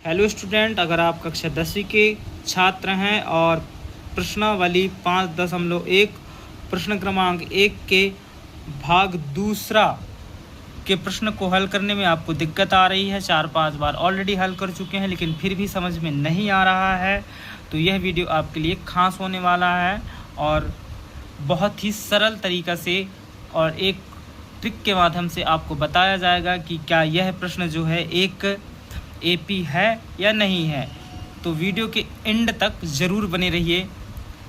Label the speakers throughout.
Speaker 1: Hello student, अगर आप कक्षा 10वीं के छात्र हैं और प्रश्नावली 5.1 प्रश्न क्रमांक 1 के भाग दूसरा के प्रश्न को हल करने में आपको दिक्कत आ रही है, 4-5 बार ऑलरेडी हल कर चुके हैं लेकिन फिर भी समझ में नहीं आ रहा है, तो यह वीडियो आपके लिए खास होने वाला है और बहुत ही सरल तरीक़ा से और एक ट्रिक के माध्यम से आपको बताया जाएगा कि क्या यह प्रश्न जो है एक एपी है या नहीं है। तो वीडियो के एंड तक ज़रूर बने रहिए,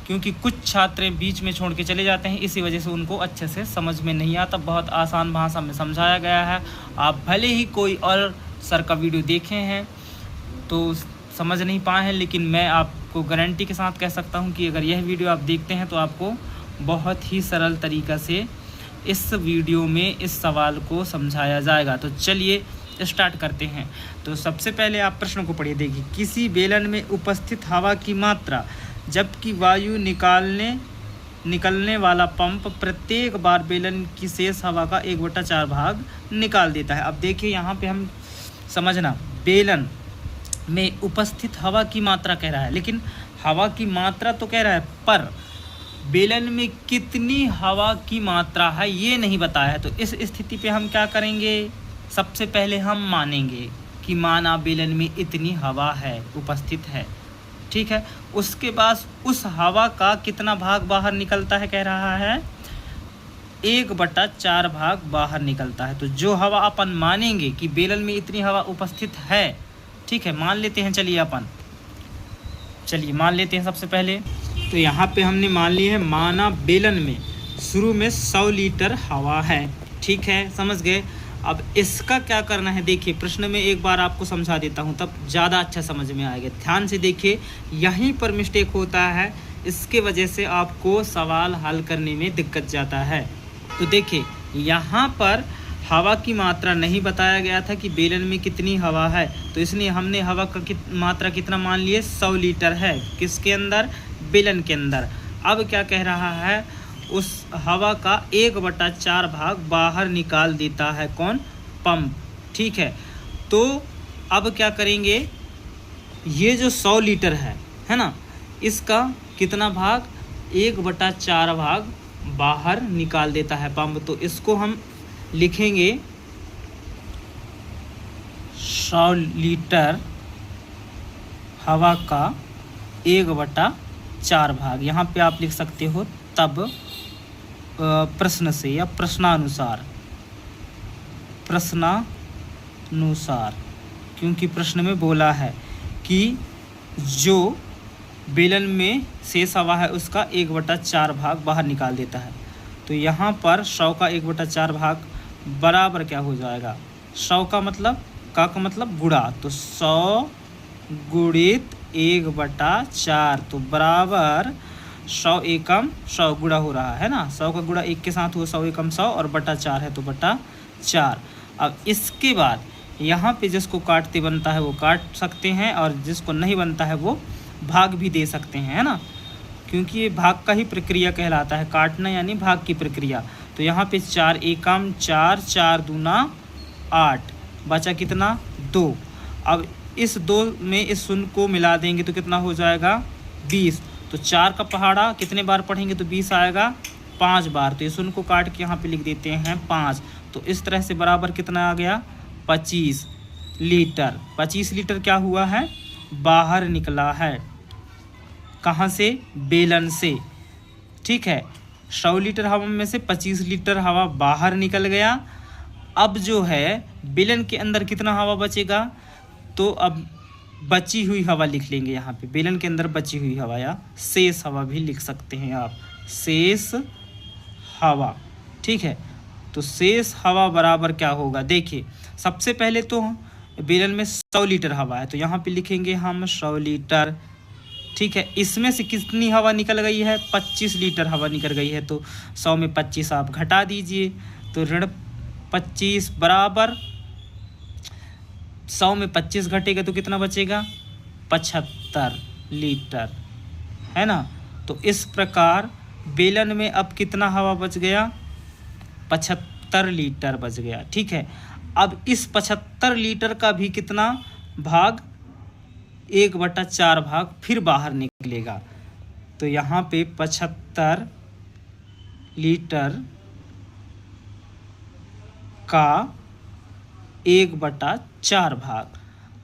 Speaker 1: क्योंकि कुछ छात्र बीच में छोड़ के चले जाते हैं, इसी वजह से उनको अच्छे से समझ में नहीं आता। बहुत आसान भाषा में समझाया गया है। आप भले ही कोई और सर का वीडियो देखे हैं तो समझ नहीं पाए हैं, लेकिन मैं आपको गारंटी के साथ कह सकता हूं कि अगर यह वीडियो आप देखते हैं तो आपको बहुत ही सरल तरीक़ा से इस वीडियो में इस सवाल को समझाया जाएगा। तो चलिए स्टार्ट करते हैं। तो सबसे पहले आप प्रश्न को पढ़िए। देखिए, किसी बेलन में उपस्थित हवा की मात्रा जबकि वायु निकलने वाला पंप प्रत्येक बार बेलन की शेष हवा का 1/4 भाग निकाल देता है। अब देखिए यहाँ पे हम समझना, बेलन में उपस्थित हवा की मात्रा कह रहा है, लेकिन हवा की मात्रा तो कह रहा है, पर बेलन में कितनी हवा की मात्रा है ये नहीं बताया है। तो इस स्थिति पे हम क्या करेंगे, सबसे पहले हम मानेंगे कि माना बेलन में इतनी हवा है, उपस्थित है, ठीक है। उसके बाद उस हवा का कितना भाग बाहर निकलता है, कह रहा है 1/4 भाग बाहर निकलता है। तो जो हवा अपन मानेंगे कि बेलन में इतनी हवा उपस्थित है, ठीक है, मान लेते हैं। चलिए मान लेते हैं सबसे पहले। तो यहाँ पे हमने मान ली है, माना बेलन में शुरू में 100 लीटर हवा है, ठीक है, समझ गए। अब इसका क्या करना है, देखिए प्रश्न में एक बार आपको समझा देता हूँ, तब ज़्यादा अच्छा समझ में आएगा। ध्यान से देखिए, यहीं पर मिस्टेक होता है, इसके वजह से आपको सवाल हल करने में दिक्कत जाता है। तो देखिए यहाँ पर हवा की मात्रा नहीं बताया गया था कि बेलन में कितनी हवा है, तो इसलिए हमने हवा का मात्रा कितना मान लिए, 100 लीटर है, किसके अंदर, बेलन के अंदर। अब क्या कह रहा है, उस हवा का 1/4 भाग बाहर निकाल देता है, कौन, पंप, ठीक है। तो अब क्या करेंगे, ये जो 100 लीटर है ना, इसका कितना भाग, 1/4 भाग बाहर निकाल देता है पंप। तो इसको हम लिखेंगे 100 लीटर हवा का 1/4 भाग। यहाँ पे आप लिख सकते हो तब प्रश्न से या प्रश्नानुसार, क्योंकि प्रश्न में बोला है कि जो बेलन में शेष हवा है उसका 1/4 भाग बाहर निकाल देता है। तो यहाँ पर 100 का 1/4 भाग बराबर क्या हो जाएगा, 100 का मतलब का मतलब गुणा, तो 100 गुणित 1/4, तो बराबर 100 एकम 100 गुणा हो रहा है ना, 100 का गुणा 1 के साथ हो 100 एकम 100 और /4 है तो /4। अब इसके बाद यहाँ पे जिसको काटते बनता है वो काट सकते हैं और जिसको नहीं बनता है वो भाग भी दे सकते हैं, है ना, क्योंकि ये भाग का ही प्रक्रिया कहलाता है, काटना यानी भाग की प्रक्रिया। तो यहाँ पे 4 एकम 4, 4 दूना 8, बचा कितना, 2। अब इस 2 में इस शून्य को मिला देंगे तो कितना हो जाएगा, 20। तो 4 का पहाड़ा कितने बार पढ़ेंगे तो 20 आएगा 5 बार। तो ये शून्य को काट के यहाँ पे लिख देते हैं 5। तो इस तरह से बराबर कितना आ गया, 25 लीटर। 25 लीटर क्या हुआ है, बाहर निकला है, कहाँ से, बेलन से, ठीक है। 100 लीटर हवा में से 25 लीटर हवा बाहर निकल गया। अब जो है बेलन के अंदर कितना हवा बचेगा, तो अब बची हुई हवा लिख लेंगे यहाँ पे, बेलन के अंदर बची हुई हवा या शेष हवा भी लिख सकते हैं आप, शेष हवा, ठीक है। तो शेष हवा बराबर क्या होगा, देखिए सबसे पहले तो बेलन में 100 लीटर हवा है, तो यहाँ पे लिखेंगे हम 100 लीटर, ठीक है। इसमें से कितनी हवा निकल गई है, 25 लीटर हवा निकल गई है, तो 100 में 25 आप घटा दीजिए, तो ऋण 25 बराबर 100 में 25 घटेगा तो कितना बचेगा, 75 लीटर, है ना। तो इस प्रकार बेलन में अब कितना हवा बच गया, 75 लीटर बच गया, ठीक है। अब इस 75 लीटर का भी कितना भाग 1/4 भाग फिर बाहर निकलेगा। तो यहाँ पे 75 लीटर का 1/4 भाग,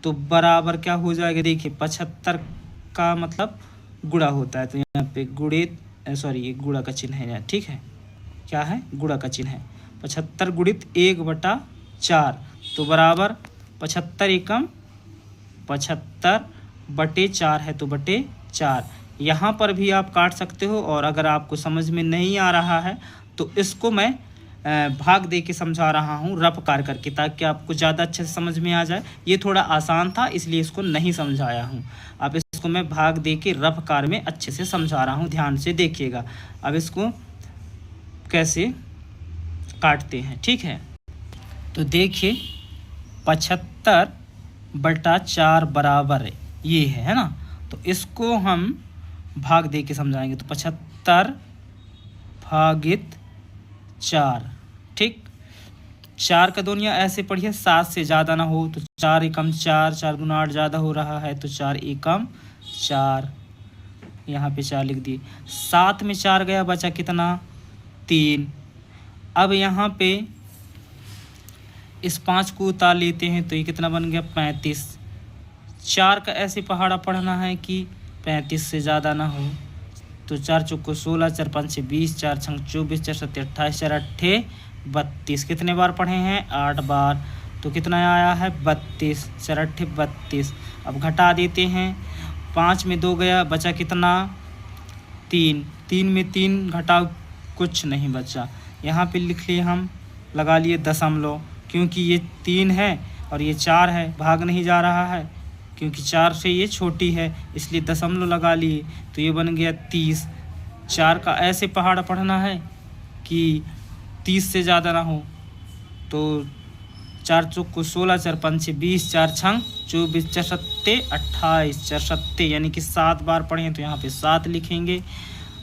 Speaker 1: तो बराबर क्या हो जाएगा, देखिए 75 का मतलब गुणा होता है, तो यहाँ पे गुणित ये गुणा का चिन्ह है, ठीक है, क्या है, गुणा का चिन्ह है। 75 गुणित 1/4, तो बराबर 75 एकम 75/4 है, तो बटे 4। यहाँ पर भी आप काट सकते हो, और अगर आपको समझ में नहीं आ रहा है तो इसको मैं भाग दे के समझा रहा हूँ रफ कार करके, ताकि आपको ज़्यादा अच्छे से समझ में आ जाए। ये थोड़ा आसान था इसलिए इसको नहीं समझाया हूँ। अब इसको मैं भाग दे के रफ कार में अच्छे से समझा रहा हूँ, ध्यान से देखिएगा। अब इसको कैसे काटते हैं, ठीक है। तो देखिए 75/4 बराबर ये है ना, तो इसको हम भाग दे के समझाएंगे। तो 75 भागित 4, ठीक। 4 का दुनिया ऐसे पढ़िए 7 से ज़्यादा ना हो, तो 4 एकम 4, 4 गुना 8 ज़्यादा हो रहा है, तो 4 एकम 4, यहाँ पे 4 लिख दिए। 7 में 4 गया, बचा कितना, 3। अब यहाँ पे इस 5 को उतार लेते हैं, तो ये कितना बन गया, 35। 4 का ऐसे पहाड़ा पढ़ना है कि 35 से ज़्यादा ना हो, तो 4 चौको 16, 4 5 20, 4 छंग 24, 4 7 28, 4 8 32। कितने बार पढ़े हैं, 8 बार, तो कितना आया है, 32, 4 8 32। अब घटा देते हैं, 5 में 2 गया, बचा कितना, 3। 3 में 3 घटाओ, कुछ नहीं बचा। यहाँ पे लिख लिए हम, लगा लिए दशमलव, क्योंकि ये 3 है और ये 4 है, भाग नहीं जा रहा है, क्योंकि 4 से ये छोटी है, इसलिए दशमलव लगा लिए, तो ये बन गया 30। 4 का ऐसे पहाड़ा पढ़ना है कि 30 से ज़्यादा ना हो, तो 4 चौको 16, 4 5 20, 4 छंग 24, 4 सत्ते 28, 4 सत्ते यानी कि 7 बार पढ़ें, तो यहाँ पे 7 लिखेंगे।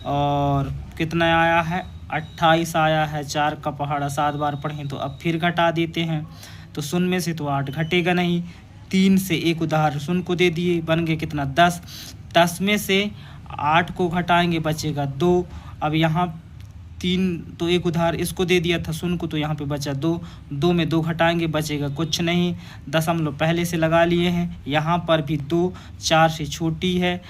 Speaker 1: और कितना आया है, 28 आया है। 4 का पहाड़ा 7 बार पढ़ें, तो अब फिर घटा देते हैं, तो शून्य में से तो 8 घटेगा नहीं, 3 से एक उधार शून्य को दे दिए, बन गए कितना, 10। 10 में से 8 को घटाएंगे, बचेगा 2। अब यहाँ 3 तो एक उधार इसको दे दिया था शून्य को, तो यहाँ पे बचा 2। 2 में 2 घटाएंगे, बचेगा कुछ नहीं, दशमलव पहले से लगा लिए हैं। यहाँ पर भी 2 4 से छोटी है,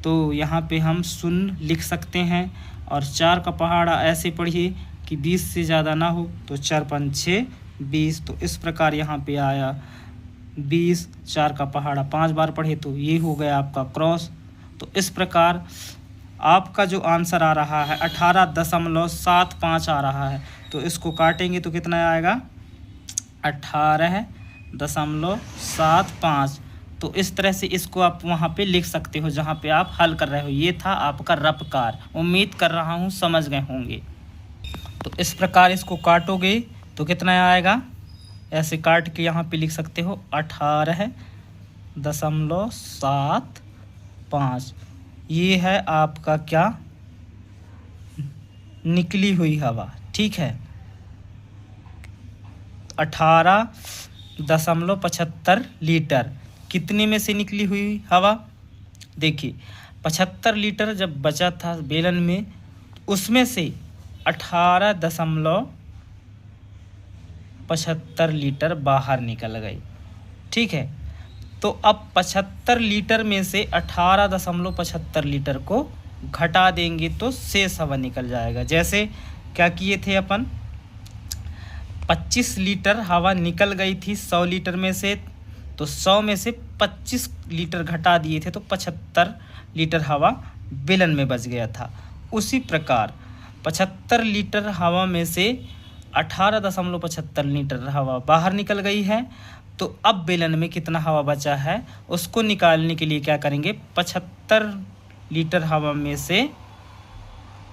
Speaker 1: तो यहाँ पे हम शून्य लिख सकते हैं। और 4 का पहाड़ा ऐसे पढ़िए कि 20 से ज़्यादा ना हो, तो 4 5 6 20, तो इस प्रकार यहाँ पे आया 20। 4 का पहाड़ा 5 बार पढ़े, तो ये हो गया आपका क्रॉस। तो इस प्रकार आपका जो आंसर आ रहा है 18.75 आ रहा है, तो इसको काटेंगे तो कितना आएगा, 18.75। तो इस तरह से इसको आप वहाँ पे लिख सकते हो जहाँ पे आप हल कर रहे हो। ये था आपका रफ्कार, उम्मीद कर रहा हूँ समझ गए होंगे। तो इस प्रकार इसको काटोगे तो कितना आएगा, ऐसे काट के यहाँ पे लिख सकते हो 18.75। ये है आपका क्या, निकली हुई हवा, ठीक है। 18.75 लीटर कितने में से निकली हुई हवा, देखिए 75 लीटर जब बचा था बेलन में, उसमें से 18.75 लीटर बाहर निकल गई, ठीक है। तो अब 75 लीटर में से 18.75 लीटर को घटा देंगे तो शेष हवा निकल जाएगा। जैसे क्या किए थे अपन, 25 लीटर हवा निकल गई थी 100 लीटर में से, तो 100 में से 25 लीटर घटा दिए थे, तो 75 लीटर हवा बेलन में बच गया था। उसी प्रकार 75 लीटर हवा में से 18.75 लीटर हवा बाहर निकल गई है, तो अब बेलन में कितना हवा बचा है उसको निकालने के लिए क्या करेंगे, 75 लीटर हवा में से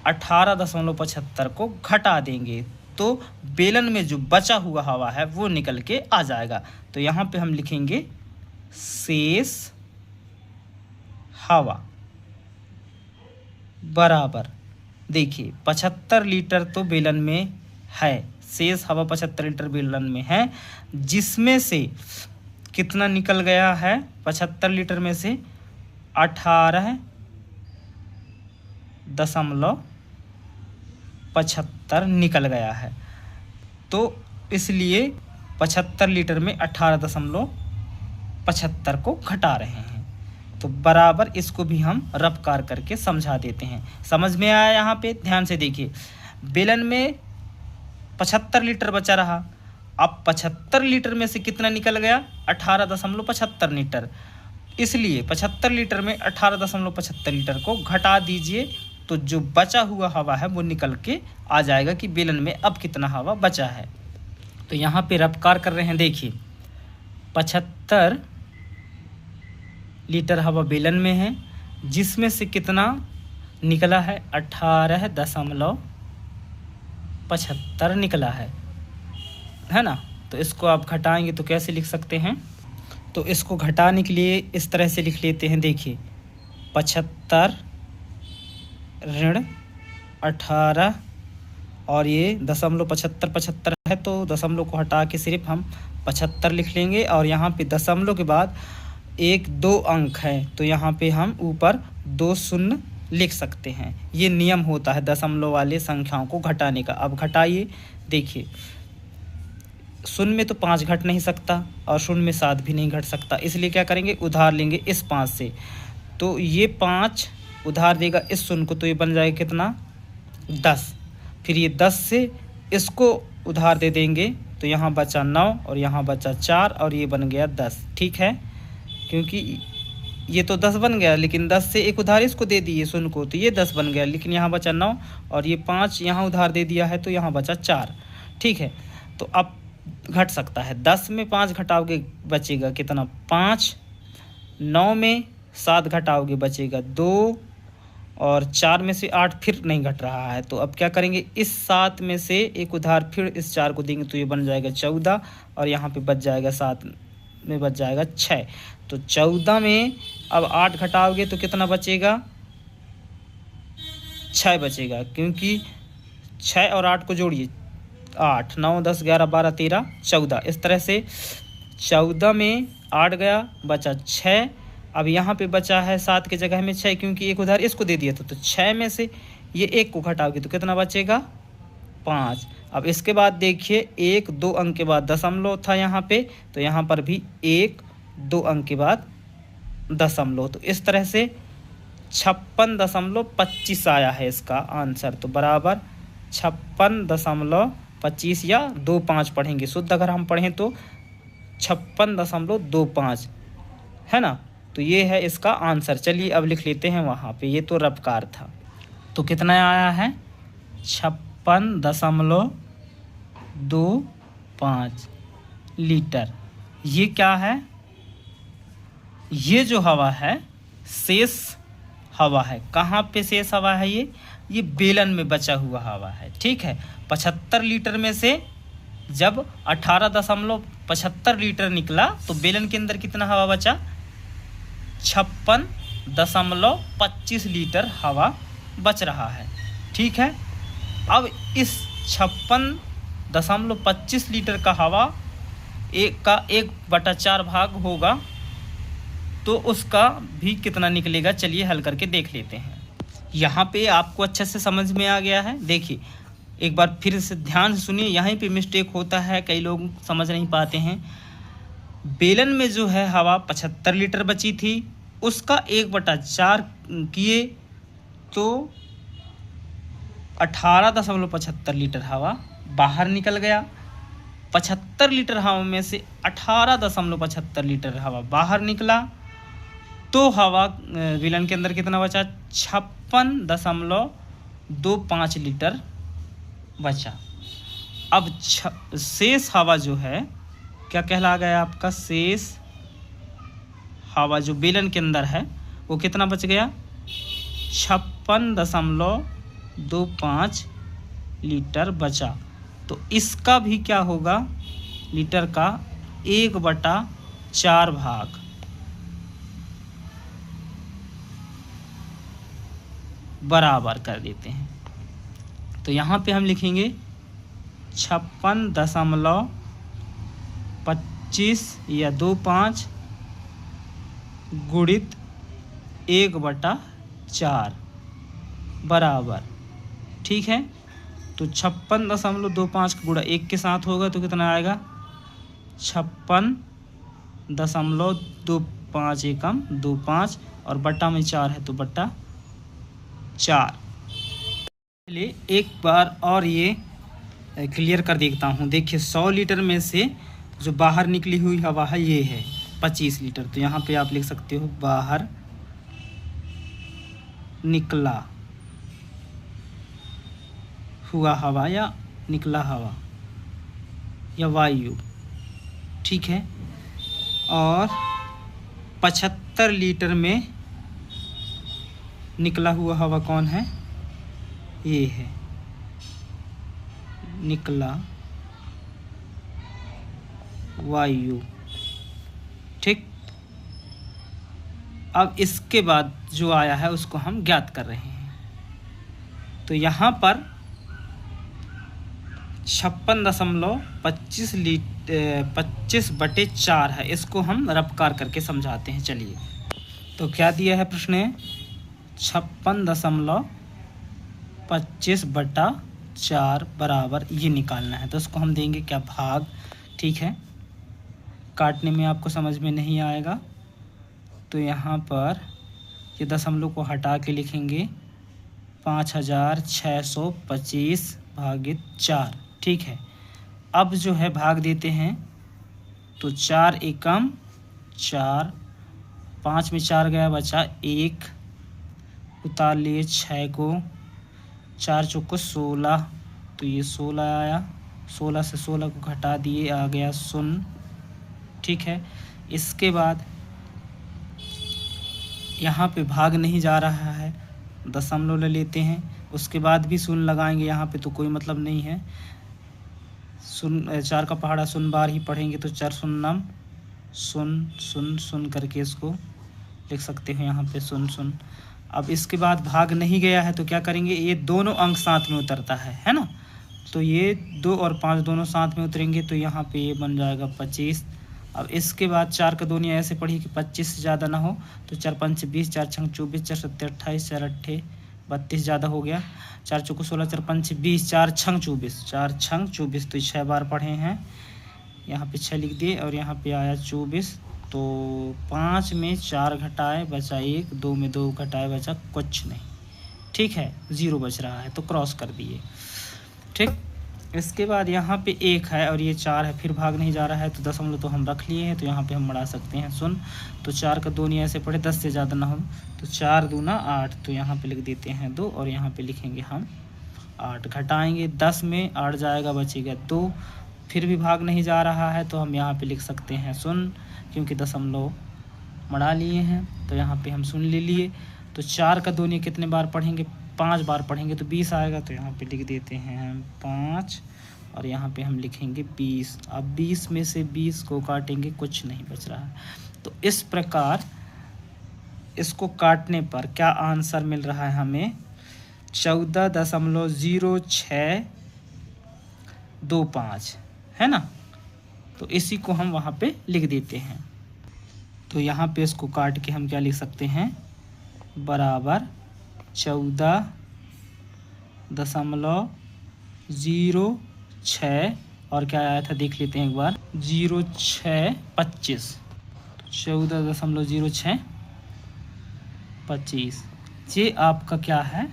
Speaker 1: 18.75 को घटा देंगे, तो बेलन में जो बचा हुआ हवा है वो निकल के आ जाएगा। तो यहाँ पे हम लिखेंगे शेष हवा बराबर, देखिए 75 लीटर तो बेलन में है, शेष हवा 75 लीटर बेलन में है, जिसमें से कितना निकल गया है 75 लीटर में से 18.75 निकल गया है। तो इसलिए 75 लीटर में 18.75 को घटा रहे हैं। तो बराबर इसको भी हम रफकार करके समझा देते हैं। समझ में आया? यहाँ पे ध्यान से देखिए, बेलन में 75 लीटर बचा रहा। अब 75 लीटर में से कितना निकल गया? 18.75 लीटर। इसलिए 75 लीटर में 18.75 लीटर को घटा दीजिए, तो जो बचा हुआ हवा है वो निकल के आ जाएगा कि बेलन में अब कितना हवा बचा है। तो यहाँ पे रफकार कर रहे हैं। देखिए 75 लीटर हवा बेलन में है, जिसमें से कितना निकला है? 18.75 निकला है ना। तो इसको आप घटाएंगे तो कैसे लिख सकते हैं? तो इसको घटाने के लिए इस तरह से लिख लेते हैं। देखिए 75 ऋण 18 और ये 0.75 है, तो दशमलव को हटा के सिर्फ हम 75 लिख लेंगे। और यहाँ पे दशमलव के बाद 1-2 अंक है, तो यहाँ पे हम ऊपर 2 शून्य लिख सकते हैं। ये नियम होता है दशमलव वाले संख्याओं को घटाने का। अब घटाइए। देखिए शून्य में तो 5 घट नहीं सकता और शून्य में 7 भी नहीं घट सकता, इसलिए क्या करेंगे? उधार लेंगे इस 5 से। तो ये 5 उधार देगा इस शून्य को, तो ये बन जाएगा कितना? 10। फिर ये 10 से इसको उधार दे देंगे, तो यहाँ बचा 9 और यहाँ बचा 4 और ये बन गया 10। ठीक है, क्योंकि ये तो 10 बन गया, लेकिन 10 से एक उधार इसको दे दिए शून्य को, तो ये 10 बन गया। लेकिन यहाँ बचा 9 और ये 5 यहाँ उधार दे दिया है, तो यहाँ बचा 4। ठीक है, तो अब घट सकता है। 10 में 5 घटाओगे बचेगा कितना? 5। 9 में 7 घटाओगे बचेगा 2 और 4 में से 8 फिर नहीं घट रहा है। तो अब क्या करेंगे? इस 7 में से एक उधार फिर इस 4 को देंगे, तो ये बन जाएगा 14 और यहाँ पे बच जाएगा 7 में बच जाएगा 6। तो 14 में अब 8 घटाओगे तो कितना बचेगा? 6 बचेगा, क्योंकि 6 और 8 को जोड़िए, 8 9 10 11 12 13 14। इस तरह से 14 में 8 गया, बचा 6। अब यहाँ पे बचा है 7 की जगह में 6, क्योंकि एक उधार इसको दे दिया था। तो 6 में से ये 1 को घटाओगे तो कितना बचेगा? 5। अब इसके बाद देखिए 1-2 अंक के बाद दशमलव था यहाँ पे, तो यहाँ पर भी 1-2 अंक के बाद दशमलव। तो इस तरह से 56.25 आया है इसका आंसर। तो बराबर 56.25 या 25 पढ़ेंगे, शुद्ध अगर हम पढ़ें तो 56.25 है ना। तो ये है इसका आंसर। चलिए अब लिख लेते हैं वहाँ पे, ये तो रफकार था। तो कितना आया है? 56.25 लीटर। ये क्या है? ये जो हवा है शेष हवा है। कहाँ पे शेष हवा है? ये बेलन में बचा हुआ हवा है। ठीक है, 75 लीटर में से जब 18.75 लीटर निकला तो बेलन के अंदर कितना हवा बचा? 56.25 लीटर हवा बच रहा है। ठीक है, अब इस 56.25 लीटर का हवा एक का 1/4 भाग होगा, तो उसका भी कितना निकलेगा? चलिए हल करके देख लेते हैं। यहाँ पे आपको अच्छे से समझ में आ गया है। देखिए एक बार फिर से ध्यान से सुनिए, यहीं पे मिस्टेक होता है, कई लोग समझ नहीं पाते हैं। बेलन में जो है हवा 75 लीटर बची थी, उसका 1/4 किए तो 18.75 लीटर हवा बाहर निकल गया। 75 लीटर हवा में से 18.75 लीटर हवा बाहर निकला, तो हवा बेलन के अंदर कितना बचा? 56.25 लीटर बचा। अब शेष हवा जो है क्या कहला गया आपका? शेष हवा जो बेलन के अंदर है वो कितना बच गया? 56.25 लीटर बचा। तो इसका भी क्या होगा? लीटर का 1/4 भाग बराबर कर देते हैं। तो यहाँ पे हम लिखेंगे 56.25 25 या 25 गुणित 1/4 बराबर, ठीक है। तो 56.25 का गुणा 1 के साथ होगा तो कितना आएगा 56.25 एकम 25 और बट्टा में 4 है तो बट्टा 4। चलिए एक बार और ये क्लियर कर देखता हूँ। देखिए 100 लीटर में से जो बाहर निकली हुई हवा है ये है 25 लीटर। तो यहाँ पे आप लिख सकते हो बाहर निकला हुआ हवा या निकला हवा या वायु, ठीक है। और 75 लीटर में निकला हुआ हवा कौन है, ये है निकला वायु, ठीक। अब इसके बाद जो आया है उसको हम ज्ञात कर रहे हैं। तो यहाँ पर 56.25/4 है, इसको हम रफकार करके समझाते हैं। चलिए तो क्या दिया है प्रश्न में 56.25/4 बराबर ये निकालना है। तो इसको हम देंगे क्या भाग, ठीक है। काटने में आपको समझ में नहीं आएगा तो यहाँ पर ये दशमलव को हटा के लिखेंगे 5625/4, ठीक है। अब जो है भाग देते हैं तो 4 एकम 4, 5 में 4 गया बचा 1, उतार लिए 6 को, 4 चौको 16 तो ये 16 आया, 16 से 16 को घटा दिए आ गया 0, ठीक है। इसके बाद यहाँ पे भाग नहीं जा रहा है, दशमलव ले लेते हैं, उसके बाद भी 0 लगाएंगे यहाँ पे तो कोई मतलब नहीं है। 4 का पहाड़ा 0 बार ही पढ़ेंगे तो 4 0 0 करके इसको लिख सकते हैं यहाँ पे 0। अब इसके बाद भाग नहीं गया है तो क्या करेंगे, ये दोनों अंक साथ में उतरता है ना। तो ये 2 और 5 दोनों साथ में उतरेंगे तो यहाँ पे ये बन जाएगा 25। अब इसके बाद 4 का दूनी ऐसे पढ़ी कि 25 से ज़्यादा ना हो तो 4 5 20, 4 6 24, 4 7 28, 4 8 32 ज़्यादा हो गया, 4 चौको 16, 4 5 20, 4 6 24, 4 6 24 तो 6 बार पढ़े हैं, यहाँ पे 6 लिख दिए और यहाँ पे आया 24। तो 5 में 4 घटाए बचा 1, 2 में 2 घटाए बचा कुछ नहीं, ठीक है, 0 बच रहा है तो क्रॉस कर दिए, ठीक। इसके बाद यहाँ पे 1 है और ये 4 है, फिर भाग नहीं जा रहा है तो दशमलव तो हम रख लिए हैं तो यहाँ पे हम बढ़ा सकते हैं 0। तो 4 का दूनी ऐसे पढ़े 10 से ज़्यादा ना हो तो 4 दूना 8 तो यहाँ पे लिख देते हैं 2 और यहाँ पे लिखेंगे हम 8, घटाएंगे 10 में 8 जाएगा बचेगा 2, फिर भी भाग नहीं जा रहा है तो हम यहाँ पे लिख सकते हैं 0 क्योंकि दशमलव बढ़ा लिए हैं तो यहाँ पे हम 0 ले लिए। तो 4 का दूनी कितने बार पढ़ेंगे, 5 बार पढ़ेंगे तो 20 आएगा तो यहाँ पे लिख देते हैं हम 5 और यहाँ पे हम लिखेंगे 20। अब 20 में से 20 को काटेंगे कुछ नहीं बच रहा है। तो इस प्रकार इसको काटने पर क्या आंसर मिल रहा है हमें 14.0625 है ना। तो इसी को हम वहाँ पे लिख देते हैं। तो यहाँ पे इसको काट के हम क्या लिख सकते हैं बराबर 14.06 और क्या आया था देख लेते हैं एक बार 0625, 14.0625 ये आपका क्या है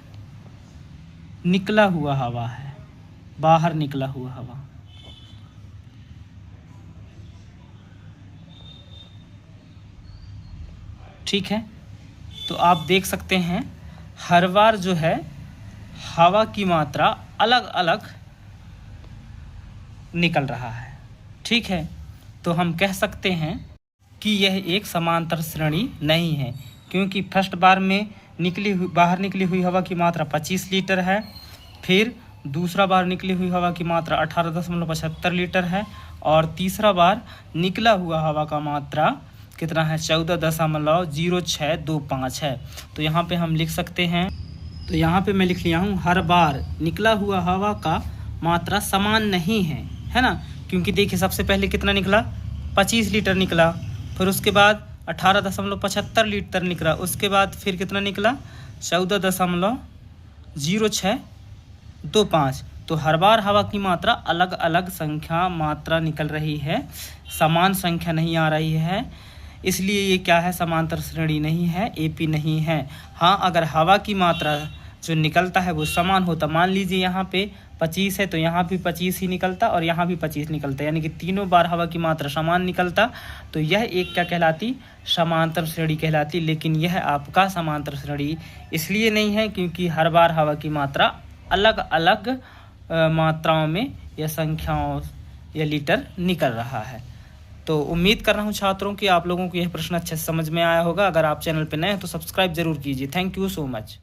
Speaker 1: निकला हुआ हवा है, बाहर निकला हुआ हवा। ठीक है, तो आप देख सकते हैं हर बार जो है हवा की मात्रा अलग अलग निकल रहा है। ठीक है, तो हम कह सकते हैं कि यह एक समांतर श्रेणी नहीं है, क्योंकि फर्स्ट बार में बाहर निकली हुई हवा की मात्रा 25 लीटर है, फिर दूसरा बार निकली हुई हवा की मात्रा 18.75 लीटर है और तीसरा बार निकला हुआ हवा का मात्रा कितना है 14.0625 है। तो यहाँ पे हम लिख सकते हैं, तो यहाँ पे मैं लिख लिया हूँ हर बार निकला हुआ हवा का मात्रा समान नहीं है, है ना। क्योंकि देखिए सबसे पहले कितना निकला 25 लीटर निकला। फिर उसके बाद 18.75 लीटर निकला। उसके बाद फिर कितना निकला? 14.0625। तो हर बार हवा की मात्रा अलग अलग संख्या मात्रा निकल रही है, समान संख्या नहीं आ रही है, इसलिए ये क्या है? समांतर श्रेणी नहीं है, एपी नहीं है। हाँ, अगर हवा की मात्रा जो निकलता है वो समान होता, मान लीजिए यहाँ पे 25 है तो यहाँ भी 25 ही निकलता और यहाँ भी 25 निकलता, यानी कि तीनों बार हवा की मात्रा समान निकलता, तो यह एक क्या कहलाती? समांतर श्रेणी कहलाती। लेकिन यह आपका समांतर श्रेणी इसलिए नहीं है क्योंकि हर बार हवा की मात्रा अलग अलग मात्राओं में या संख्याओं या लीटर निकल रहा है। तो उम्मीद कर रहा हूँ छात्रों कि आप लोगों को यह प्रश्न अच्छे से समझ में आया होगा। अगर आप चैनल पर नए हैं तो सब्सक्राइब जरूर कीजिए। Thank you so much.